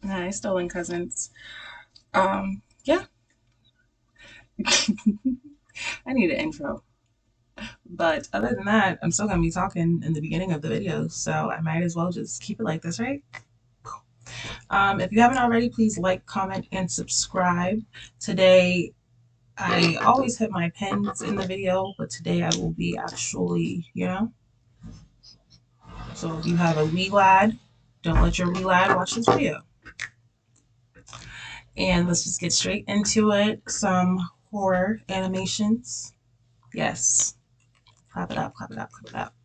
Hi, stolen cousins. Yeah, I need an intro. But other than that, I'm still gonna be talking in the beginning of the video, so I might as well just keep it like this, right? If you haven't already, please like, comment, and subscribe. Today, I always hit my pins in the video, but today I will be actually. So if you have a wee lad, don't let your wee lad watch this video. And let's just get straight into it. Some horror animations. Yes. Clap it up, clap it up, clap it up.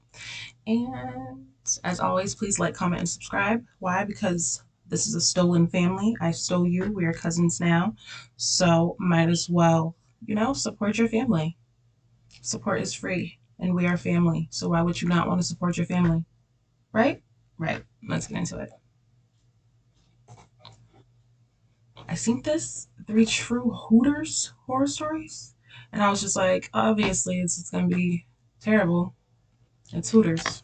And as always, please like, comment, and subscribe. Why? Because this is a stolen family. I stole you. We are cousins now. So might as well, support your family. Support is free, and we are family. So why would you not want to support your family? Right? Right. Let's get into it. I think this three true Hooters horror stories. And I was just like, obviously, it's going to be terrible. It's Hooters.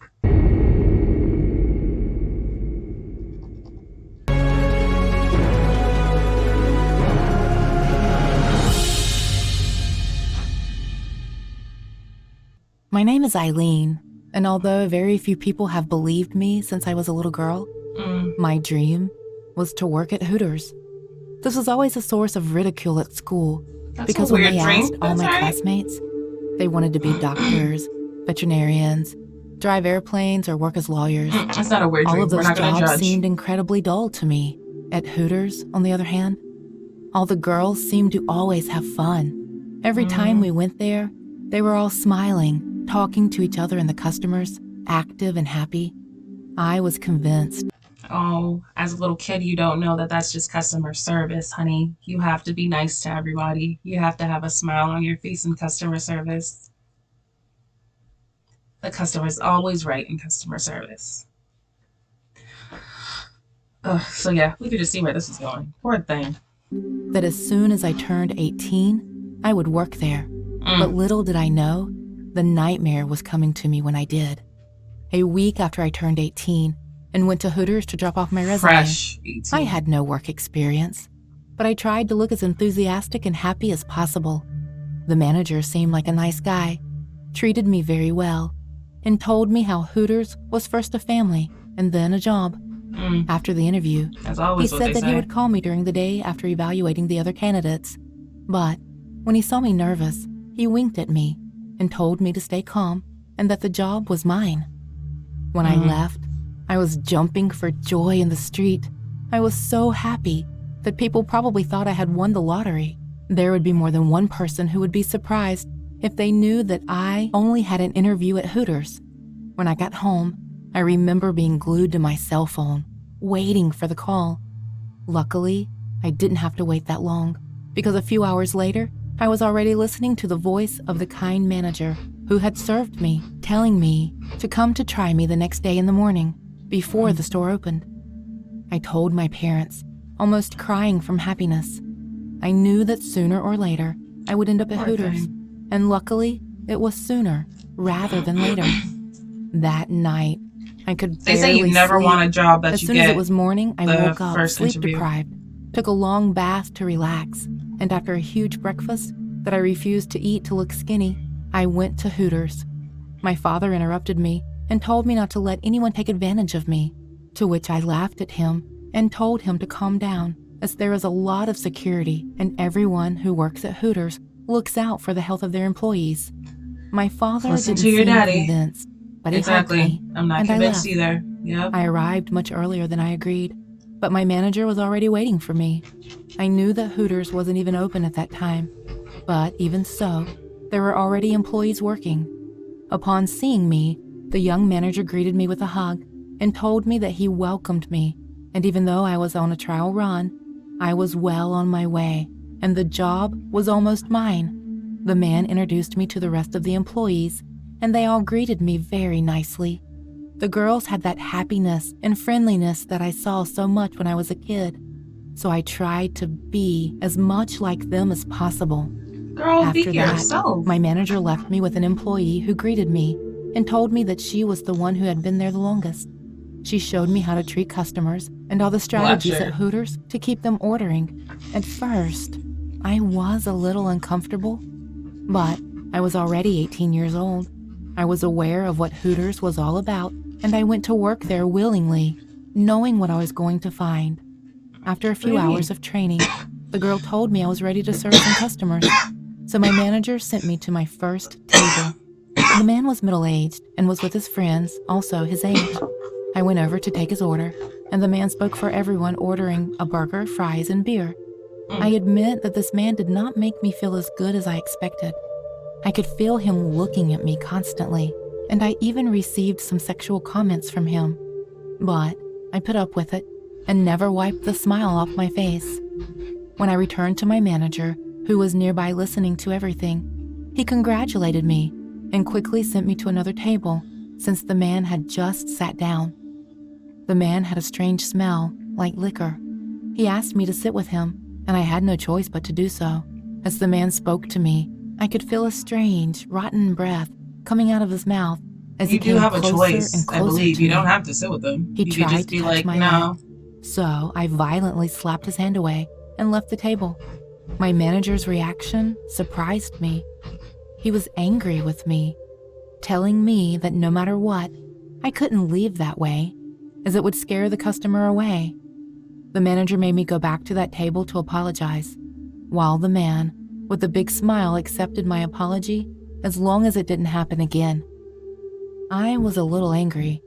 My name is Eileen, and although very few people have believed me since I was a little girl, my dream was to work at Hooters. This was always a source of ridicule at school because when they asked all my classmates, they wanted to be doctors, veterinarians, drive airplanes, or work as lawyers. That's not a weird dream. All of those jobs judge. seemed incredibly dull to me. At Hooters, on the other hand, all the girls seemed to always have fun. Every time we went there, they were all smiling, talking to each other and the customers, active and happy. I was convinced. Oh, as a little kid, you don't know that that's just customer service, honey. You have to be nice to everybody. You have to have a smile on your face in customer service. The customer's always right in customer service. So yeah, we could just see where this is going. Poor thing. That as soon as I turned 18, I would work there. But little did I know, the nightmare was coming to me when I did. A week after I turned 18 and went to Hooters to drop off my resume, Fresh 18. I had no work experience, but I tried to look as enthusiastic and happy as possible. The manager seemed like a nice guy, treated me very well, and told me how Hooters was first a family and then a job. After the interview, he said that he would call me during the day after evaluating the other candidates. But when he saw me nervous, he winked at me and told me to stay calm and that the job was mine. When I left, I was jumping for joy in the street. I was so happy that people probably thought I had won the lottery. There would be more than one person who would be surprised if they knew that I only had an interview at Hooters. When I got home, I remember being glued to my cell phone, waiting for the call. Luckily, I didn't have to wait that long, because a few hours later, I was already listening to the voice of the kind manager who had served me, telling me to come to try me the next day in the morning, before the store opened. I told my parents, almost crying from happiness. I knew that sooner or later, I would end up at Hooters, and luckily, it was sooner rather than later. That night, I could barely They say you never sleep. want a job that as you soon get. As it was morning, I woke up sleep interview. deprived, took a long bath to relax, and after a huge breakfast that I refused to eat to look skinny, I went to Hooters. My father interrupted me and told me not to let anyone take advantage of me, to which I laughed at him and told him to calm down, as there is a lot of security and everyone who works at Hooters looks out for the health of their employees. My father didn't seem convinced, but he hugged me, I'm not and convinced I left. either. Yep. I arrived much earlier than I agreed, but my manager was already waiting for me. I knew that Hooters wasn't even open at that time, but even so, there were already employees working. Upon seeing me, the young manager greeted me with a hug and told me that he welcomed me, and even though I was on a trial run, I was well on my way, and the job was almost mine. The man introduced me to the rest of the employees, and they all greeted me very nicely. The girls had that happiness and friendliness that I saw so much when I was a kid, so I tried to be as much like them as possible. Girl, After be that, yourself. my manager left me with an employee who greeted me and told me that she was the one who had been there the longest. She showed me how to treat customers and all the strategies at Hooters to keep them ordering. At first, I was a little uncomfortable, but I was already 18 years old. I was aware of what Hooters was all about, and I went to work there willingly, knowing what I was going to find. After a few hours of training, the girl told me I was ready to serve some customers, so my manager sent me to my first table. The man was middle-aged and was with his friends, also his age. I went over to take his order, and the man spoke for everyone ordering a burger, fries, and beer. I admit that this man did not make me feel as good as I expected. I could feel him looking at me constantly, and I even received some sexual comments from him. But I put up with it and never wiped the smile off my face. When I returned to my manager, who was nearby listening to everything, he congratulated me and quickly sent me to another table since the man had just sat down. The man had a strange smell, like liquor. He asked me to sit with him, and I had no choice but to do so. As the man spoke to me, I could feel a strange, rotten breath coming out of his mouth as he came closer and closer I believe. to You me. don't have to sit with them. He You could tried just to be touch like, my no. leg, so I violently slapped his hand away and left the table. My manager's reaction surprised me. He was angry with me, telling me that no matter what, I couldn't leave that way, as it would scare the customer away. The manager made me go back to that table to apologize, while the man, with a big smile, accepted my apology as long as it didn't happen again. I was a little angry,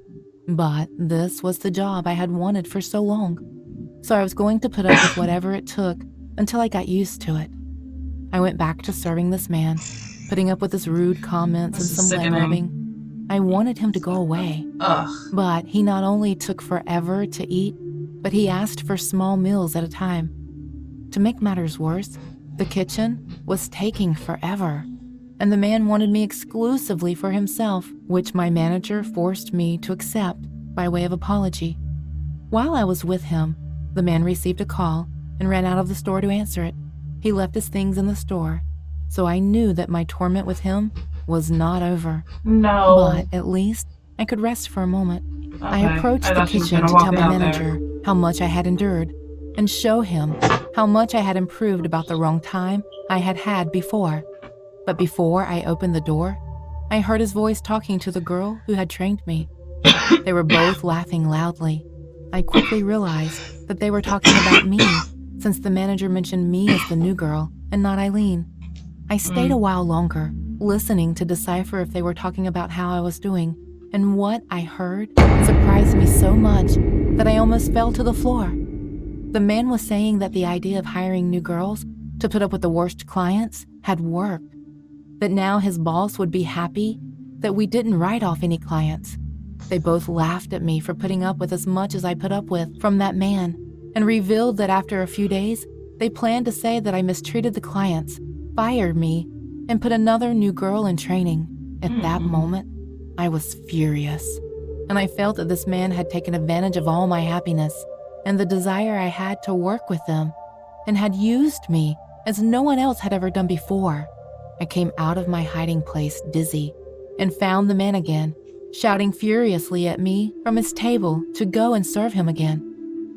but this was the job I had wanted for so long, so I was going to put up with whatever it took until I got used to it. I went back to serving this man, putting up with his rude comments and This is some leg sickening. rubbing. I wanted him to go away, Ugh. but he not only took forever to eat, but he asked for small meals at a time. To make matters worse, the kitchen was taking forever, and the man wanted me exclusively for himself, which my manager forced me to accept by way of apology. While I was with him, the man received a call and ran out of the store to answer it. He left his things in the store, so I knew that my torment with him was not over. No. But at least I could rest for a moment. I Okay. approached I the thought she was kitchen gonna to walk tell my out there. manager how much I had endured and show him how much I had improved about the wrong time I had had before. But before I opened the door, I heard his voice talking to the girl who had trained me. They were both laughing loudly. I quickly realized that they were talking about me, since the manager mentioned me as the new girl and not Eileen. I stayed a while longer, listening to decipher if they were talking about how I was doing, and what I heard surprised me so much that I almost fell to the floor. The man was saying that the idea of hiring new girls to put up with the worst clients had worked, that now his boss would be happy that we didn't write off any clients. They both laughed at me for putting up with as much as I put up with from that man, and revealed that after a few days, they planned to say that I mistreated the clients, fired me, and put another new girl in training. At that moment, I was furious, and I felt that this man had taken advantage of all my happiness and the desire I had to work with them, and had used me as no one else had ever done before. I came out of my hiding place dizzy and found the man again, shouting furiously at me from his table to go and serve him again.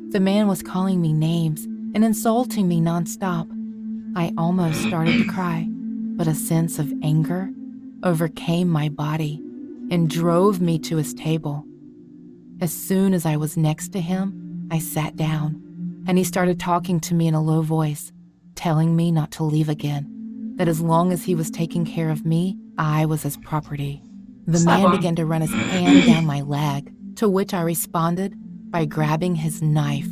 The man was calling me names and insulting me nonstop. I almost started to cry, but a sense of anger overcame my body and drove me to his table. As soon as I was next to him, I sat down, and he started talking to me in a low voice, telling me not to leave again, that as long as he was taking care of me, I was his property. The man began to run his hand down my leg, to which I responded by grabbing his knife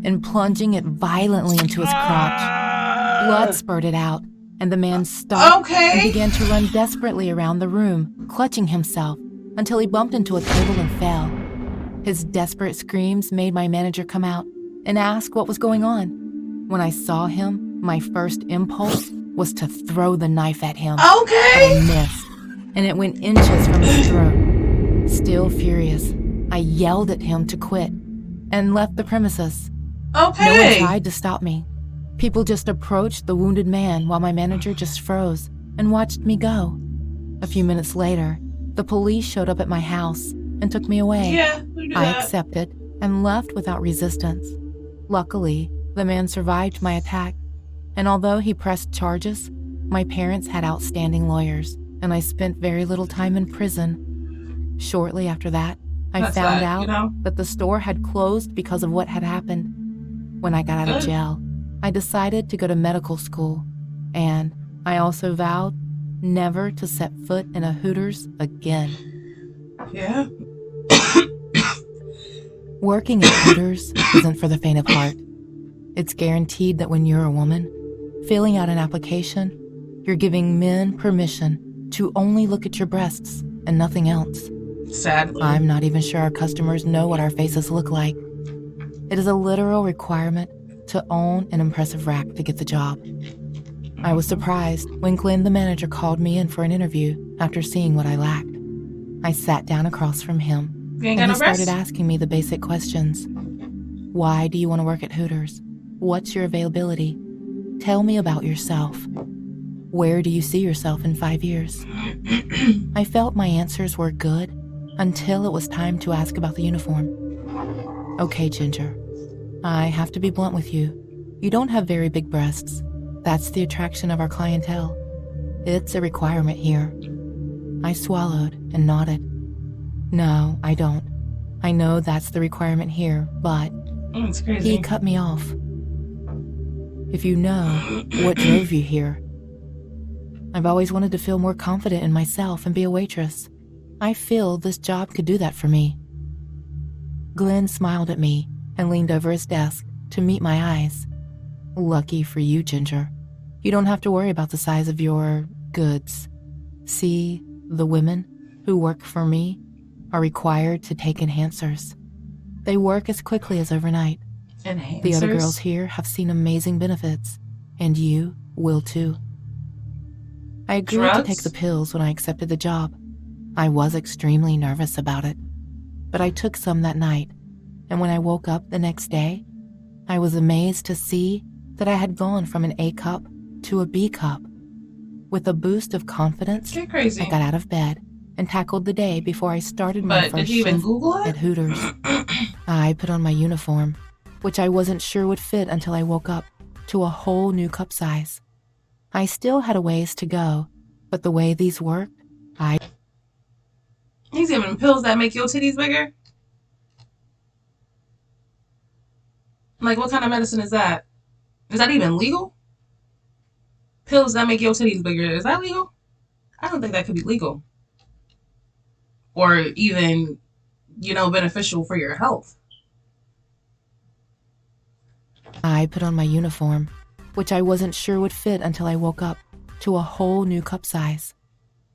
and plunging it violently into his crotch. Blood spurted out, and the man stopped and began to run desperately around the room, clutching himself until he bumped into a table and fell. His desperate screams made my manager come out and ask what was going on. When I saw him, my first impulse was to throw the knife at him. But I missed, and it went inches from his throat. Still furious, I yelled at him to quit and left the premises. No one tried to stop me. People just approached the wounded man while my manager just froze and watched me go. A few minutes later, the police showed up at my house, and took me away. Yeah, we do I that. accepted and left without resistance. Luckily, the man survived my attack, and although he pressed charges, my parents had outstanding lawyers, and I spent very little time in prison. Shortly after that, I That's found that, out that the store had closed because of what had happened. When I got out of Good. jail, I decided to go to medical school, and I also vowed never to set foot in a Hooters again. Yeah. Working at Hooters isn't for the faint of heart. It's guaranteed that when you're a woman, filling out an application, you're giving men permission to only look at your breasts and nothing else. Sadly. I'm not even sure our customers know what our faces look like. It is a literal requirement to own an impressive rack to get the job. I was surprised when Glenn, the manager, called me in for an interview after seeing what I lacked. I sat down across from him, You ain't and got he no breasts? started asking me the basic questions. Why do you want to work at Hooters? What's your availability? Tell me about yourself. Where do you see yourself in 5 years? I felt my answers were good until it was time to ask about the uniform. Okay, Ginger, I have to be blunt with you. You don't have very big breasts. That's the attraction of our clientele. It's a requirement here. I swallowed and nodded. No, I don't. I know that's the requirement here, but It's crazy. he cut me off. If you know, what drove you here? I've always wanted to feel more confident in myself and be a waitress. I feel this job could do that for me. Glenn smiled at me and leaned over his desk to meet my eyes. Lucky for you, Ginger. You don't have to worry about the size of your goods. See, the women who work for me are required to take enhancers. They work as quickly as overnight. Enhancers. The other girls here have seen amazing benefits, and you will too. I agreed to Drugs? take the pills when I accepted the job. I was extremely nervous about it, but I took some that night, and when I woke up the next day, I was amazed to see that I had gone from an A cup to a B cup. With a boost of confidence, Get crazy. I got out of bed and tackled the day before I started my But first did you even shift Google it? at Hooters. I put on my uniform, which I wasn't sure would fit until I woke up, to a whole new cup size. I still had a ways to go, but the way these worked, He's giving pills that make your titties bigger? Like, what kind of medicine is that? Is that even legal? Pills that make your titties bigger, is that legal? I don't think that could be legal. Or even, beneficial for your health. I put on my uniform, which I wasn't sure would fit until I woke up, to a whole new cup size.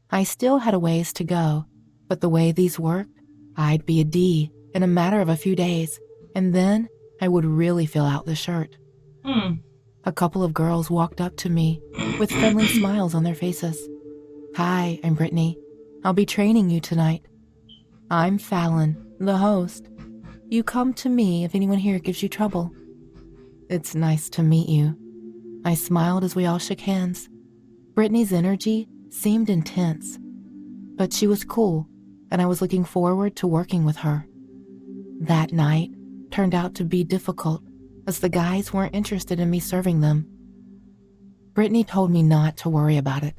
I still had a ways to go, but the way these worked, I'd be a D in a matter of a few days, and then I would really fill out the shirt. A couple of girls walked up to me with friendly smiles on their faces. Hi, I'm Brittany. I'll be training you tonight. I'm Fallon, the host. You come to me if anyone here gives you trouble. It's nice to meet you. I smiled as we all shook hands. Brittany's energy seemed intense, but she was cool, and I was looking forward to working with her. That night turned out to be difficult, as the guys weren't interested in me serving them. Brittany told me not to worry about it.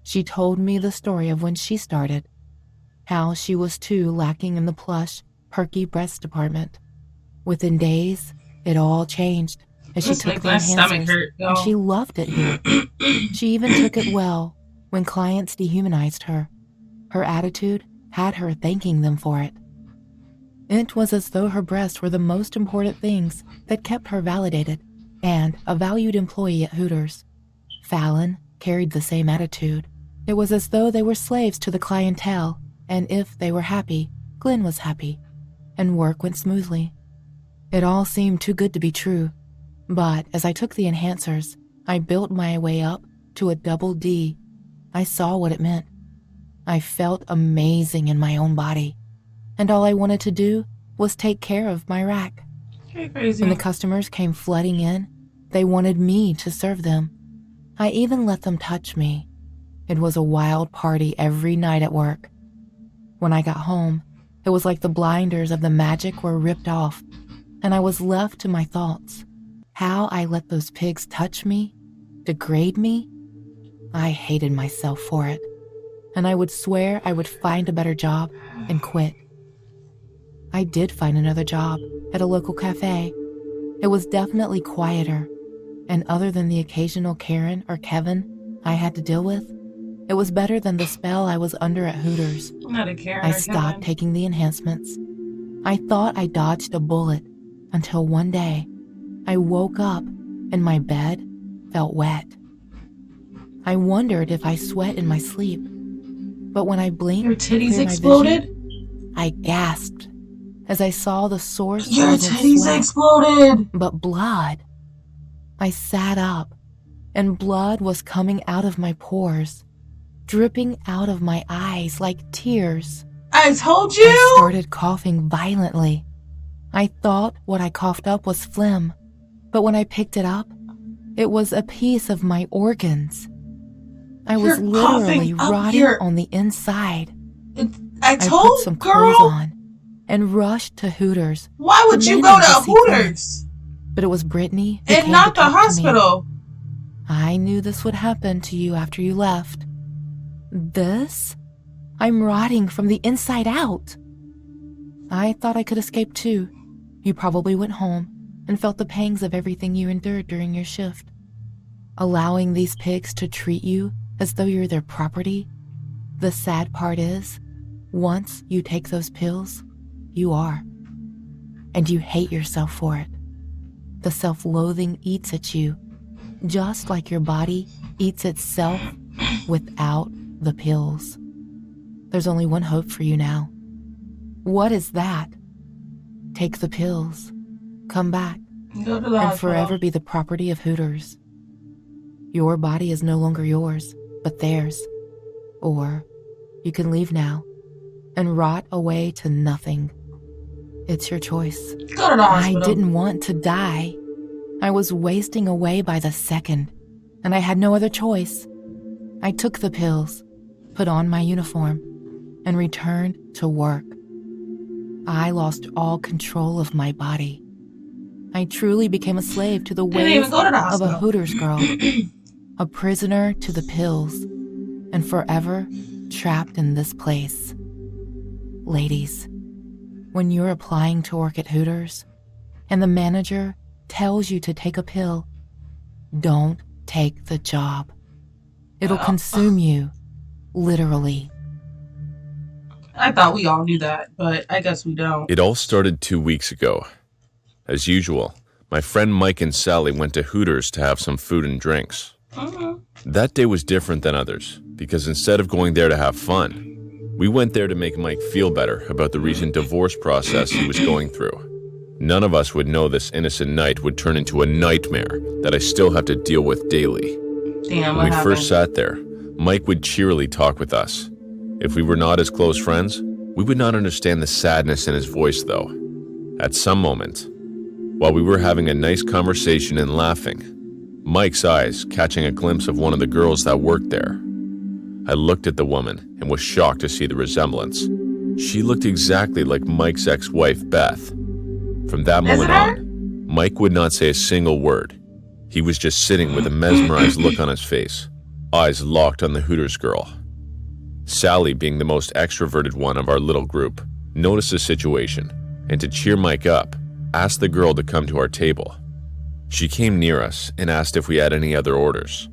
She told me the story of when she started, how she was too lacking in the plush, perky breast department. Within days, it all changed as she This took makes the my stomach enhancers, hurt, and she y'all. loved it here. She even took it well when clients dehumanized her. Her attitude had her thanking them for it. It was as though her breasts were the most important things that kept her validated and a valued employee at Hooters. Fallon carried the same attitude. It was as though they were slaves to the clientele, and if they were happy, Glenn was happy, and work went smoothly. It all seemed too good to be true, but as I took the enhancers, I built my way up to a double D. I saw what it meant. I felt amazing in my own body, and all I wanted to do was take care of my rack. Okay, crazy. When the customers came flooding in, they wanted me to serve them. I even let them touch me. It was a wild party every night at work. When I got home, It was like the blinders of the magic were ripped off, and I was left to my thoughts. How I let those pigs touch me, degrade me. I hated myself for it, and I would swear I would find a better job and quit. I did find another job at a local cafe. It was definitely quieter, and other than the occasional Karen or Kevin I had to deal with, it was better than the spell I was under at Hooters. Not a Karen I or stopped Kevin. taking the enhancements. I thought I dodged a bullet until one day I woke up and my bed felt wet. I wondered if I sweat in my sleep, but when I blinked Your to titties clear my exploded? vision, I gasped as I saw the source Your wasn't titties sweat, exploded! but blood. I sat up, and blood was coming out of my pores, dripping out of my eyes like tears. I told I you! started coughing violently. I thought what I coughed up was phlegm, but when I picked it up, it was a piece of my organs. I was You're literally coughing up rotting your- on the inside. I I put told, some girl! clothes on and rushed to Hooters, Why would you go demanding to to see Clint. Hooters? But it was Brittany who And came not to the talk to me. hospital. I knew this would happen to you after you left. This? I'm rotting from the inside out. I thought I could escape too. You probably went home and felt the pangs of everything you endured during your shift. Allowing these pigs to treat you as though you're their property. The sad part is, once you take those pills, you are. And you hate yourself for it. The self-loathing eats at you, just like your body eats itself without the pills. There's only one hope for you now. What is that? Take the pills, come back, Go to the and hospital. forever be the property of Hooters. Your body is no longer yours, but theirs. Or you can leave now and rot away to nothing. It's your choice. Go to the I hospital. didn't want to die. I was wasting away by the second, and I had no other choice. I took the pills, put on my uniform, and returned to work. I lost all control of my body. I truly became a slave to the Didn't even ways go to the of a hospital. Hooters girl, a prisoner to the pills, and forever trapped in this place. Ladies, when you're applying to work at Hooters and the manager tells you to take a pill, don't take the job. It'll consume you, literally. I thought we all knew that, but I guess we don't. It all started 2 weeks ago. As usual, my friend Mike and Sally went to Hooters to have some food and drinks. That day was different than others, because instead of going there to have fun, we went there to make Mike feel better about the recent divorce process he was going through. None of us would know this innocent night would turn into a nightmare that I still have to deal with daily. Damn, When what we happened? first sat there, Mike would cheerily talk with us. If we were not as close friends, we would not understand the sadness in his voice, though. At some moment, while we were having a nice conversation and laughing, Mike's eyes catching a glimpse of one of the girls that worked there. I looked at the woman and was shocked to see the resemblance. She looked exactly like Mike's ex-wife, Beth. From that Is moment it her? on, Mike would not say a single word. He was just sitting with a mesmerized look on his face, eyes locked on the Hooters girl. Sally, being the most extroverted one of our little group, noticed the situation, and to cheer Mike up, asked the girl to come to our table. She came near us and asked if we had any other orders.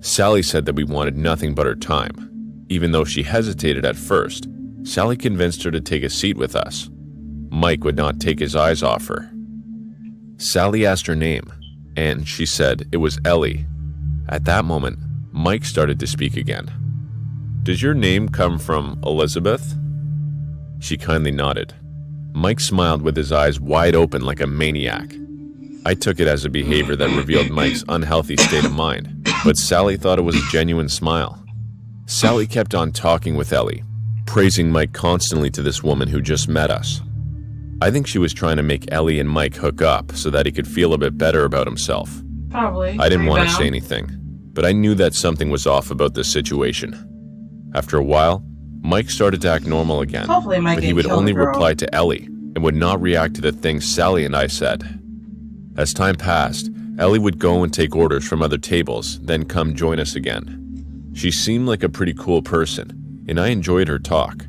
Sally said that we wanted nothing but her time. Even though she hesitated at first, Sally convinced her to take a seat with us. Mike would not take his eyes off her. Sally asked her name, and she said it was Ellie. At that moment, Mike started to speak again. "Does your name come from Elizabeth?" She kindly nodded. Mike smiled with his eyes wide open like a maniac. I took it as a behavior that revealed Mike's unhealthy state of mind, but Sally thought it was a genuine smile. Sally kept on talking with Ellie, praising Mike constantly to this woman who just met us. I think she was trying to make Ellie and Mike hook up so that he could feel a bit better about himself. Probably. I didn't want to Rebound. say anything, but I knew that something was off about this situation. After a while, Mike started to act normal again, Hopefully Mike but he didn't would kill the only girl. reply to Ellie and would not react to the things Sally and I said. As time passed, Ellie would go and take orders from other tables, then come join us again. She seemed like a pretty cool person, and I enjoyed her talk.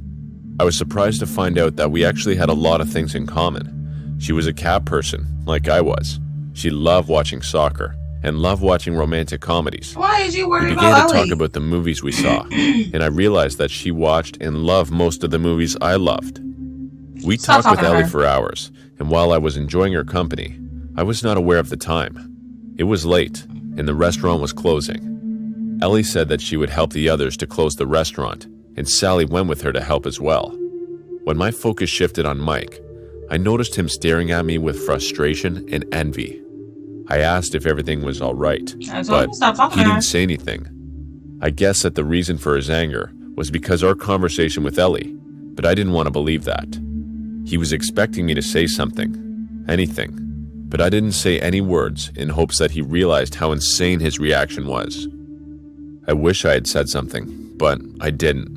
I was surprised to find out that we actually had a lot of things in common. She was a cat person, like I was. She loved watching soccer and loved watching romantic comedies. Why did you We worry began about to Ellie? talk about the movies we saw, and I realized that she watched and loved most of the movies I loved. We Stop talked with talking to Ellie her. for hours, and while I was enjoying her company, I was not aware of the time. It was late, and the restaurant was closing. Ellie said that she would help the others to close the restaurant, and Sally went with her to help as well. When my focus shifted on Mike, I noticed him staring at me with frustration and envy. I asked if everything was all right, I told but him to stop talking he to her. didn't say anything. I guess that the reason for his anger was because our conversation with Ellie, but I didn't want to believe that. He was expecting me to say something, anything, but I didn't say any words in hopes that he realized how insane his reaction was. I wish I had said something, but I didn't.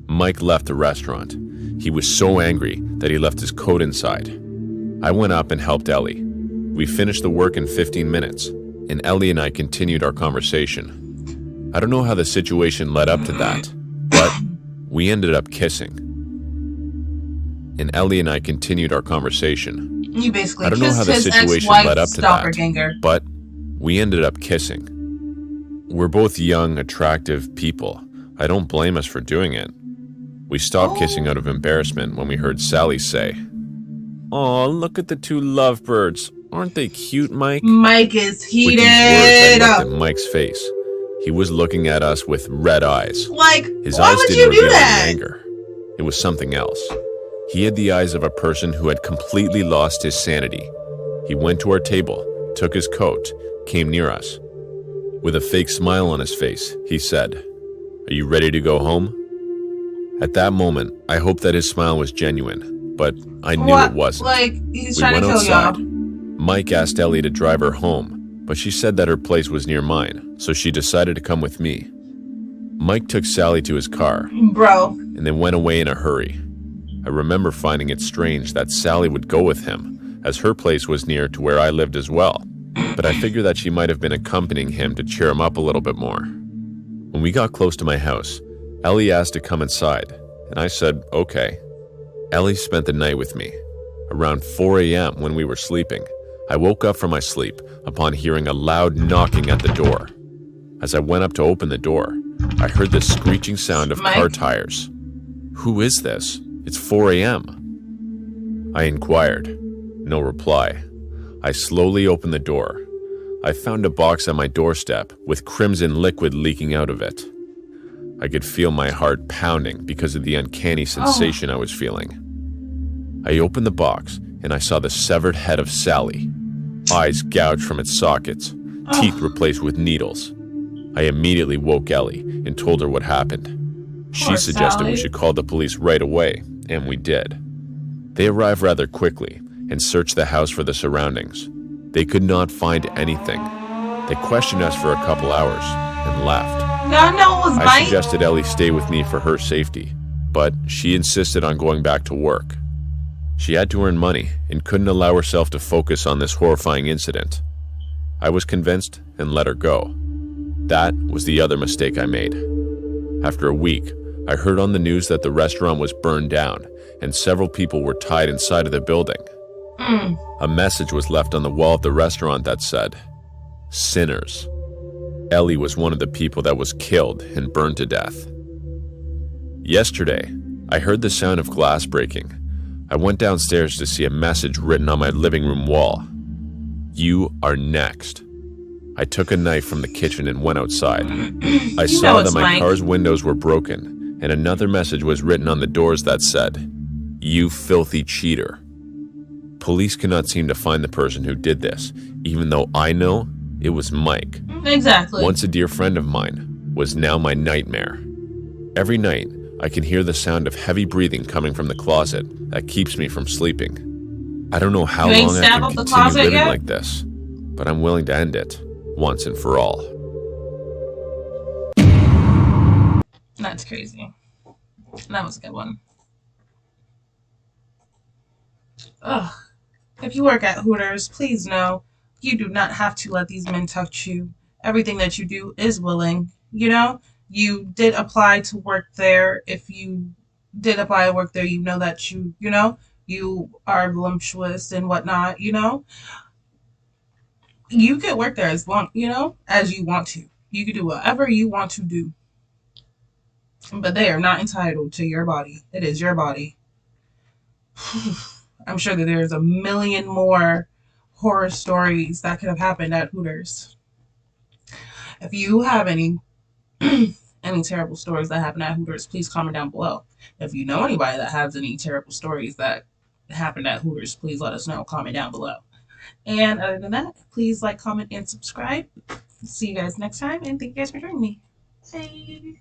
Mike left the restaurant. He was so angry that he left his coat inside. I went up and helped Ellie. We finished the work in 15 minutes, and Ellie and I continued our conversation. I don't know how the situation led up to that, but we ended up kissing. And Ellie and I continued our conversation. You basically I don't know kissed how the his situation ex-wife led up to that, doppelganger. but we ended up kissing. We're both young, attractive people. I don't blame us for doing it. We stopped kissing out of embarrassment when we heard Sally say, "Aw, look at the two lovebirds. Aren't they cute, Mike?" Mike is With these words, I heated looked up. at Mike's face. He was looking at us with red eyes. Like, His why eyes would didn't you do reveal that? any anger. It was something else. He had the eyes of a person who had completely lost his sanity. He went to our table, took his coat, came near us. With a fake smile on his face, he said, "Are you ready to go home?" At that moment, I hoped that his smile was genuine, but I knew What? it wasn't. Like, he's We trying went to kill outside. y'all. Mike asked Ellie to drive her home, but she said that her place was near mine, so she decided to come with me. Mike took Sally to his car Bro. and then went away in a hurry. I remember finding it strange that Sally would go with him, as her place was near to where I lived as well, but I figured that she might have been accompanying him to cheer him up a little bit more. When we got close to my house, Ellie asked to come inside, and I said, okay. Ellie spent the night with me. Around 4 a.m. when we were sleeping, I woke up from my sleep upon hearing a loud knocking at the door. As I went up to open the door, I heard the screeching sound of Mike? car tires. Who is this? It's 4 a.m. I inquired. No reply. I slowly opened the door. I found a box on my doorstep with crimson liquid leaking out of it. I could feel my heart pounding because of the uncanny sensation I was feeling. I opened the box and I saw the severed head of Sally, eyes gouged from its sockets, teeth replaced with needles. I immediately woke Ellie and told her what happened. She Poor suggested Sally. we should call the police right away, and we did. They arrived rather quickly and searched the house for the surroundings. They could not find anything. They questioned us for a couple hours and left. Y'all know it was I Mike. suggested Ellie stay with me for her safety, but she insisted on going back to work. She had to earn money and couldn't allow herself to focus on this horrifying incident. I was convinced and let her go. That was the other mistake I made. After a week, I heard on the news that the restaurant was burned down and several people were tied inside of the building. A message was left on the wall of the restaurant that said, "Sinners." Ellie was one of the people that was killed and burned to death. Yesterday, I heard the sound of glass breaking. I went downstairs to see a message written on my living room wall. "You are next." I took a knife from the kitchen and went outside. I saw that it's my Mike. car's windows were broken, and another message was written on the doors that said, "You filthy cheater." Police cannot seem to find the person who did this, even though I know it was Mike. Exactly. Once a dear friend of mine, was now my nightmare. Every night, I can hear the sound of heavy breathing coming from the closet that keeps me from sleeping. I don't know how You ain't long I stabbed can up the continue closet living yet? like this, but I'm willing to end it, once and for all. That's crazy. That was a good one. Ugh. If you work at Hooters, please know you do not have to let these men touch you. Everything that you do is willing. You did apply to work there. If you did apply to work there, you know that you are voluptuous and whatnot. You can work there as long, as you want to. You can do whatever you want to do, but they are not entitled to your body. It is your body. I'm sure that there's a million more horror stories that could have happened at Hooters. If you have any terrible stories that happen at Hooters, please comment down below. If you know anybody that has any terrible stories that happened at Hooters, please let us know. Comment down below. And other than that, please like, comment, and subscribe. See you guys next time, and thank you guys for joining me. Bye.